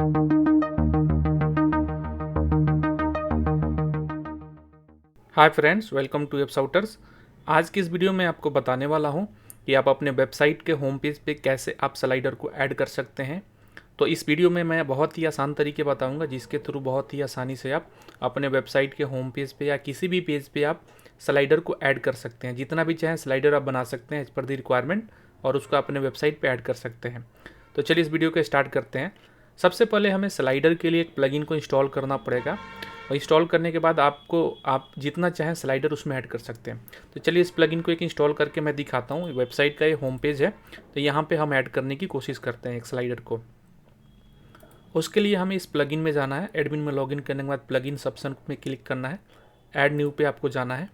Hi friends, welcome to एप्साउटर्स। आज की इस वीडियो में आपको बताने वाला हूं कि आप अपने वेबसाइट के होम पेज पे कैसे आप स्लाइडर को ऐड कर सकते हैं। तो इस वीडियो में मैं बहुत ही आसान तरीके बताऊंगा जिसके थ्रू बहुत ही आसानी से आप अपने वेबसाइट के होम पेज पे या किसी भी पेज पे आप स्लाइडर को ऐड कर सकते हैं। जितना भी चाहें स्लाइडर आप बना सकते हैं एज पर दी रिक्वायरमेंट, और उसको अपने वेबसाइट पर ऐड कर सकते हैं। तो चलिए इस वीडियो को स्टार्ट करते हैं। सबसे पहले हमें स्लाइडर के लिए एक प्लगइन को इंस्टॉल करना पड़ेगा, और इंस्टॉल करने के बाद आप जितना चाहें स्लाइडर उसमें ऐड कर सकते हैं। तो चलिए इस प्लगइन को एक इंस्टॉल करके मैं दिखाता हूँ। वेबसाइट का ये होम पेज है, तो यहाँ पे हम ऐड करने की कोशिश करते हैं एक स्लाइडर को। उसके लिए हमें इस प्लगइन में जाना है। एडमिन में लॉगिन करने के बाद प्लगइन ऑप्शन में क्लिक करना है, ऐड न्यू पे आपको जाना है,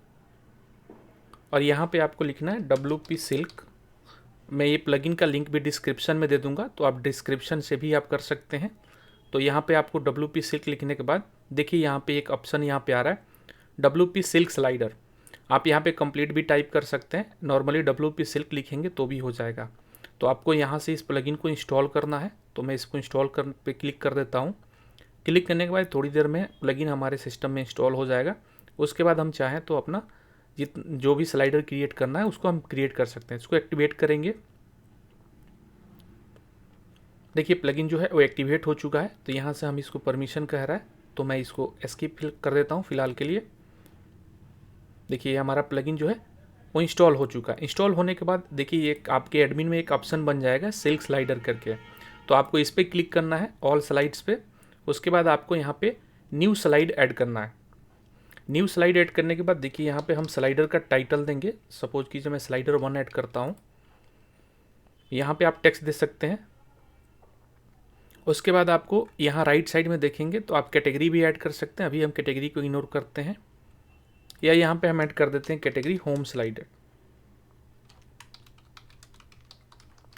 और यहाँ पे आपको लिखना है WP सिल्क। मैं ये प्लगइन का लिंक भी डिस्क्रिप्शन में दे दूंगा, तो आप डिस्क्रिप्शन से भी आप कर सकते हैं। तो यहाँ पे आपको WP सिल्क लिखने के बाद देखिए यहाँ पे एक ऑप्शन यहाँ पे आ रहा है WP सिल्क स्लाइडर। आप यहाँ पे कंप्लीट भी टाइप कर सकते हैं, नॉर्मली WP सिल्क लिखेंगे तो भी हो जाएगा। तो आपको यहाँ से इस प्लगइन को इंस्टॉल करना है, तो मैं इसको इंस्टॉल कर पे क्लिक कर देता हूँ। क्लिक करने के बाद थोड़ी देर में प्लगइन हमारे सिस्टम में इंस्टॉल हो जाएगा। उसके बाद हम चाहें तो अपना जो भी स्लाइडर क्रिएट करना है उसको हम क्रिएट कर सकते हैं। इसको एक्टिवेट करेंगे। देखिए प्लगइन जो है वो एक्टिवेट हो चुका है। तो यहाँ से हम इसको परमिशन कह रहा है, तो मैं इसको एस्केप कर देता हूँ फिलहाल के लिए। देखिए हमारा प्लगइन जो है वो इंस्टॉल हो चुका है। इंस्टॉल होने के बाद देखिए एक आपके एडमिन में एक ऑप्शन बन जाएगा सिल्क स्लाइडर करके, तो आपको इस पर क्लिक करना है ऑल स्लाइड्स पे। उसके बाद आपको यहाँ पे न्यू स्लाइड ऐड करना है। न्यू स्लाइड ऐड करने के बाद देखिए यहाँ पे हम स्लाइडर का टाइटल देंगे। सपोज कीजिए मैं स्लाइडर 1 ऐड करता हूँ। यहाँ पे आप टेक्स्ट दे सकते हैं। उसके बाद आपको यहाँ राइट साइड में देखेंगे तो आप कैटेगरी भी ऐड कर सकते हैं। अभी हम कैटेगरी को इग्नोर करते हैं, या यहाँ पे हम ऐड कर देते हैं category home slider.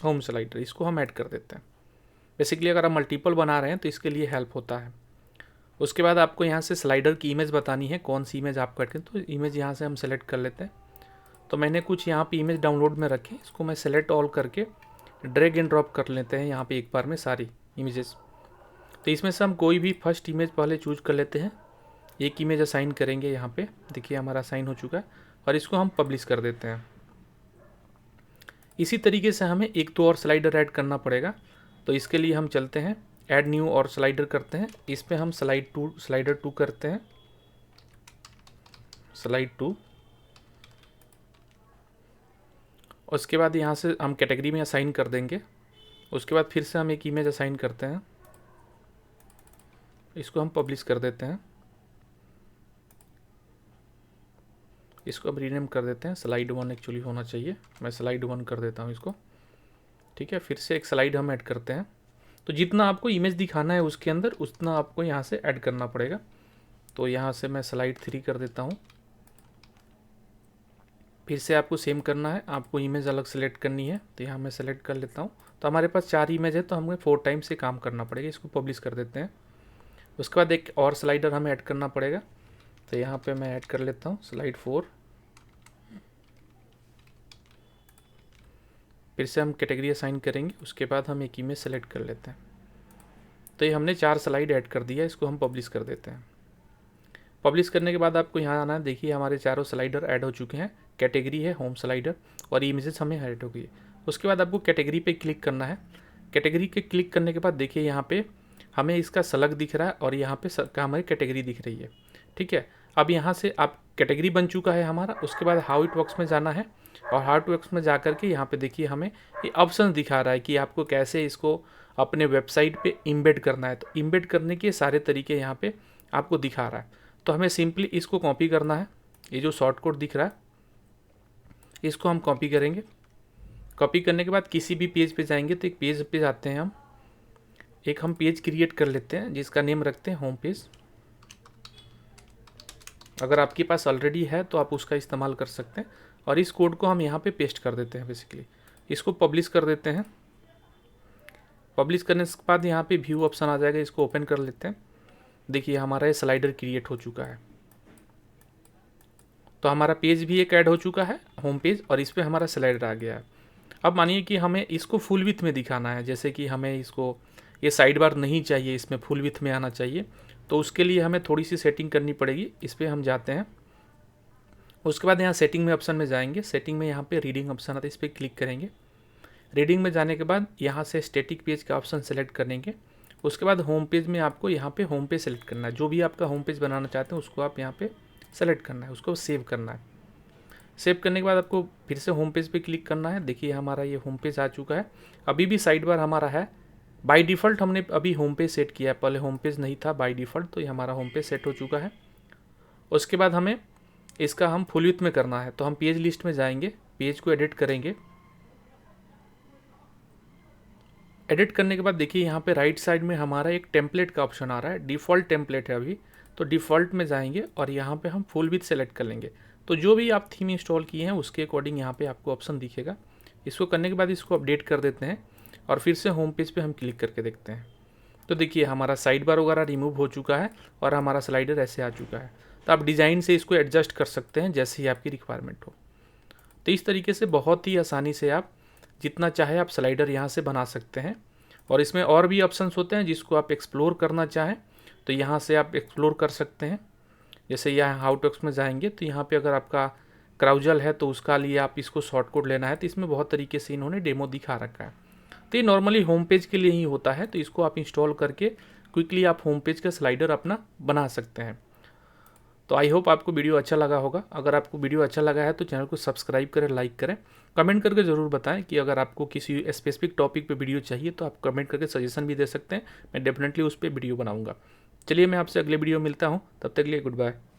Home slider इसको हम ऐड कर देते हैं। बेसिकली अगर आप मल्टीपल बना रहे हैं तो इसके लिए हेल्प होता है। उसके बाद आपको यहाँ से स्लाइडर की इमेज बतानी है, कौन सी इमेज आप करें। तो इमेज यहाँ से हम सेलेक्ट कर लेते हैं। तो मैंने कुछ यहाँ पे इमेज डाउनलोड में रखे, इसको मैं सेलेक्ट ऑल करके ड्रैग एंड ड्रॉप कर लेते हैं यहाँ पे एक बार में सारी इमेजेस। तो इसमें से हम कोई भी फर्स्ट इमेज पहले चूज कर लेते हैं। एक इमेज असाइन करेंगे यहाँ पे, देखिए हमारा असाइन हो चुका है, और इसको हम पब्लिश कर देते हैं। इसी तरीके से हमें एक तो और स्लाइडर ऐड करना पड़ेगा। तो इसके लिए हम चलते हैं ऐड न्यू और स्लाइडर करते हैं। इस पर हम स्लाइडर 2 करते हैं, स्लाइड 2। उसके बाद यहाँ से हम कैटेगरी में असाइन कर देंगे। उसके बाद फिर से हम एक इमेज असाइन करते हैं, इसको हम पब्लिश कर देते हैं। इसको अब रीनेम कर देते हैं, स्लाइड 1 एक्चुअली होना चाहिए। मैं स्लाइड 1 कर देता हूँ इसको। ठीक है, फिर से एक स्लाइड हम ऐड करते हैं। तो जितना आपको इमेज दिखाना है उसके अंदर उतना आपको यहाँ से ऐड करना पड़ेगा। तो यहाँ से मैं स्लाइड 3 कर देता हूँ। फिर से आपको सेम करना है, आपको इमेज अलग सेलेक्ट करनी है। तो यहाँ मैं सेलेक्ट कर लेता हूँ। तो हमारे पास 4 इमेज है, तो हमें 4 टाइम से काम करना पड़ेगा। इसको पब्लिश कर देते हैं। उसके बाद एक और स्लाइडर हमें ऐड करना पड़ेगा। तो यहाँ पे मैं ऐड कर लेता हूँ स्लाइड 4। फिर से हम कैटेगरी असाइन करेंगे। उसके बाद हम एक इमेज सेलेक्ट कर लेते हैं। तो ये हमने 4 स्लाइड ऐड कर दिया। इसको हम पब्लिश कर देते हैं। पब्लिश करने के बाद आपको यहाँ आना है। देखिए हमारे चारों स्लाइडर ऐड हो चुके हैं। कैटेगरी है होम स्लाइडर, और इमेजेस हमें ऐड हो गई है। उसके बाद आपको कैटेगरी पे क्लिक करना है। कैटेगरी पे क्लिक करने के बाद देखिए यहाँ पे हमें इसका स्लग दिख रहा है, और यहाँ पे हमारी कैटेगरी दिख रही है। ठीक है, अब यहाँ से आप कैटेगरी बन चुका है हमारा। उसके बाद हाउ इट वर्क्स में जाना है, और हाउ इट वर्क्स में जा करके यहाँ पे देखिए हमें ये ऑप्शन दिखा रहा है कि आपको कैसे इसको अपने वेबसाइट पे इम्बेड करना है। तो इम्बेड करने के सारे तरीके यहाँ पे आपको दिखा रहा है। तो हमें सिंपली इसको कॉपी करना है। ये जो शॉर्ट कोड दिख रहा है इसको हम कॉपी करेंगे। कॉपी करने के बाद किसी भी पेज पे जाएंगे, तो एक पेज पे जाते हैं हम। एक हम पेज क्रिएट कर लेते हैं जिसका नेम रखते हैं होम पेज। अगर आपके पास ऑलरेडी है तो आप उसका इस्तेमाल कर सकते हैं। और इस कोड को हम यहाँ पे पेस्ट कर देते हैं। बेसिकली इसको पब्लिश कर देते हैं। पब्लिश करने के बाद यहाँ पे व्यू ऑप्शन आ जाएगा, इसको ओपन कर लेते हैं। देखिए हमारा ये स्लाइडर क्रिएट हो चुका है। तो हमारा पेज भी एक ऐड हो चुका है होम पेज, और इस पर हमारा स्लाइडर आ गया है। अब मानिए कि हमें इसको फुल विड्थ में दिखाना है, जैसे कि हमें इसको ये साइड बार नहीं चाहिए, इसमें फुल विड्थ में आना चाहिए। तो उसके लिए हमें थोड़ी सी सेटिंग करनी पड़ेगी। इस पर हम जाते हैं। उसके बाद यहाँ सेटिंग में ऑप्शन में जाएंगे। सेटिंग में यहाँ पे रीडिंग ऑप्शन आता है, इस पर क्लिक करेंगे। रीडिंग में जाने के बाद यहाँ से स्टैटिक पेज का ऑप्शन सेलेक्ट करेंगे। उसके बाद होम पेज में आपको यहाँ पे होम पेज सेलेक्ट करना है। जो भी आपका होम पेज बनाना चाहते हैं उसको आप यहाँ पे सेलेक्ट करना है, उसको सेव करना है। सेव करने के बाद आपको फिर से होम पेज पे क्लिक करना है। देखिए हमारा ये होम पेज आ चुका है। अभी भी साइड बार हमारा है। बाय डिफ़ॉल्ट हमने अभी होम पेज सेट किया है, पहले होम पेज नहीं था बाय डिफ़ॉल्ट, तो ये हमारा होम पेज सेट हो चुका है। उसके बाद हमें इसका हम फुल विड्थ में करना है, तो हम पेज लिस्ट में जाएंगे, पेज को एडिट करेंगे। एडिट करने के बाद देखिए यहाँ पे राइट साइड में हमारा एक टेम्पलेट का ऑप्शन आ रहा है। डिफ़ॉल्ट टेम्पलेट है अभी, तो डिफ़ॉल्ट में जाएंगे और यहाँ पे हम फुल विड्थ सेलेक्ट कर लेंगे। तो जो भी आप थीम इंस्टॉल किए हैं उसके अकॉर्डिंग यहाँ पे आपको ऑप्शन दिखेगा। इसको करने के बाद इसको अपडेट कर देते हैं और फिर से होम पेज पे हम क्लिक करके देखते हैं। तो देखिए हमारा साइड बार वगैरह रिमूव हो चुका है और हमारा स्लाइडर ऐसे आ चुका है। तो आप डिज़ाइन से इसको एडजस्ट कर सकते हैं जैसे ही आपकी रिक्वायरमेंट हो। तो इस तरीके से बहुत ही आसानी से आप जितना चाहे आप स्लाइडर यहाँ से बना सकते हैं। और इसमें और भी ऑप्शंस होते हैं, जिसको आप एक्सप्लोर करना चाहें तो यहाँ से आप एक्सप्लोर कर सकते हैं। जैसे यहाँ हाउ टू में जाएंगे तो यहाँ पे अगर आपका क्राउजल है तो उसका लिए आप इसको शॉर्ट कोड लेना है, तो इसमें बहुत तरीके से इन्होंने डेमो दिखा रखा है। तो ये नॉर्मली होम पेज के लिए ही होता है, तो इसको आप इंस्टॉल करके क्विकली आप होम पेज का स्लाइडर अपना बना सकते हैं। तो आई होप आपको वीडियो अच्छा लगा होगा। अगर आपको वीडियो अच्छा लगा है तो चैनल को सब्सक्राइब करें, लाइक करें, कमेंट करके ज़रूर बताएं कि अगर आपको किसी स्पेसिफिक टॉपिक पे वीडियो चाहिए तो आप कमेंट करके सजेशन भी दे सकते हैं। मैं डेफिनेटली उस पर वीडियो बनाऊंगा। चलिए मैं आपसे अगले वीडियो मिलता हूँ, तब तक के लिए गुड बाय।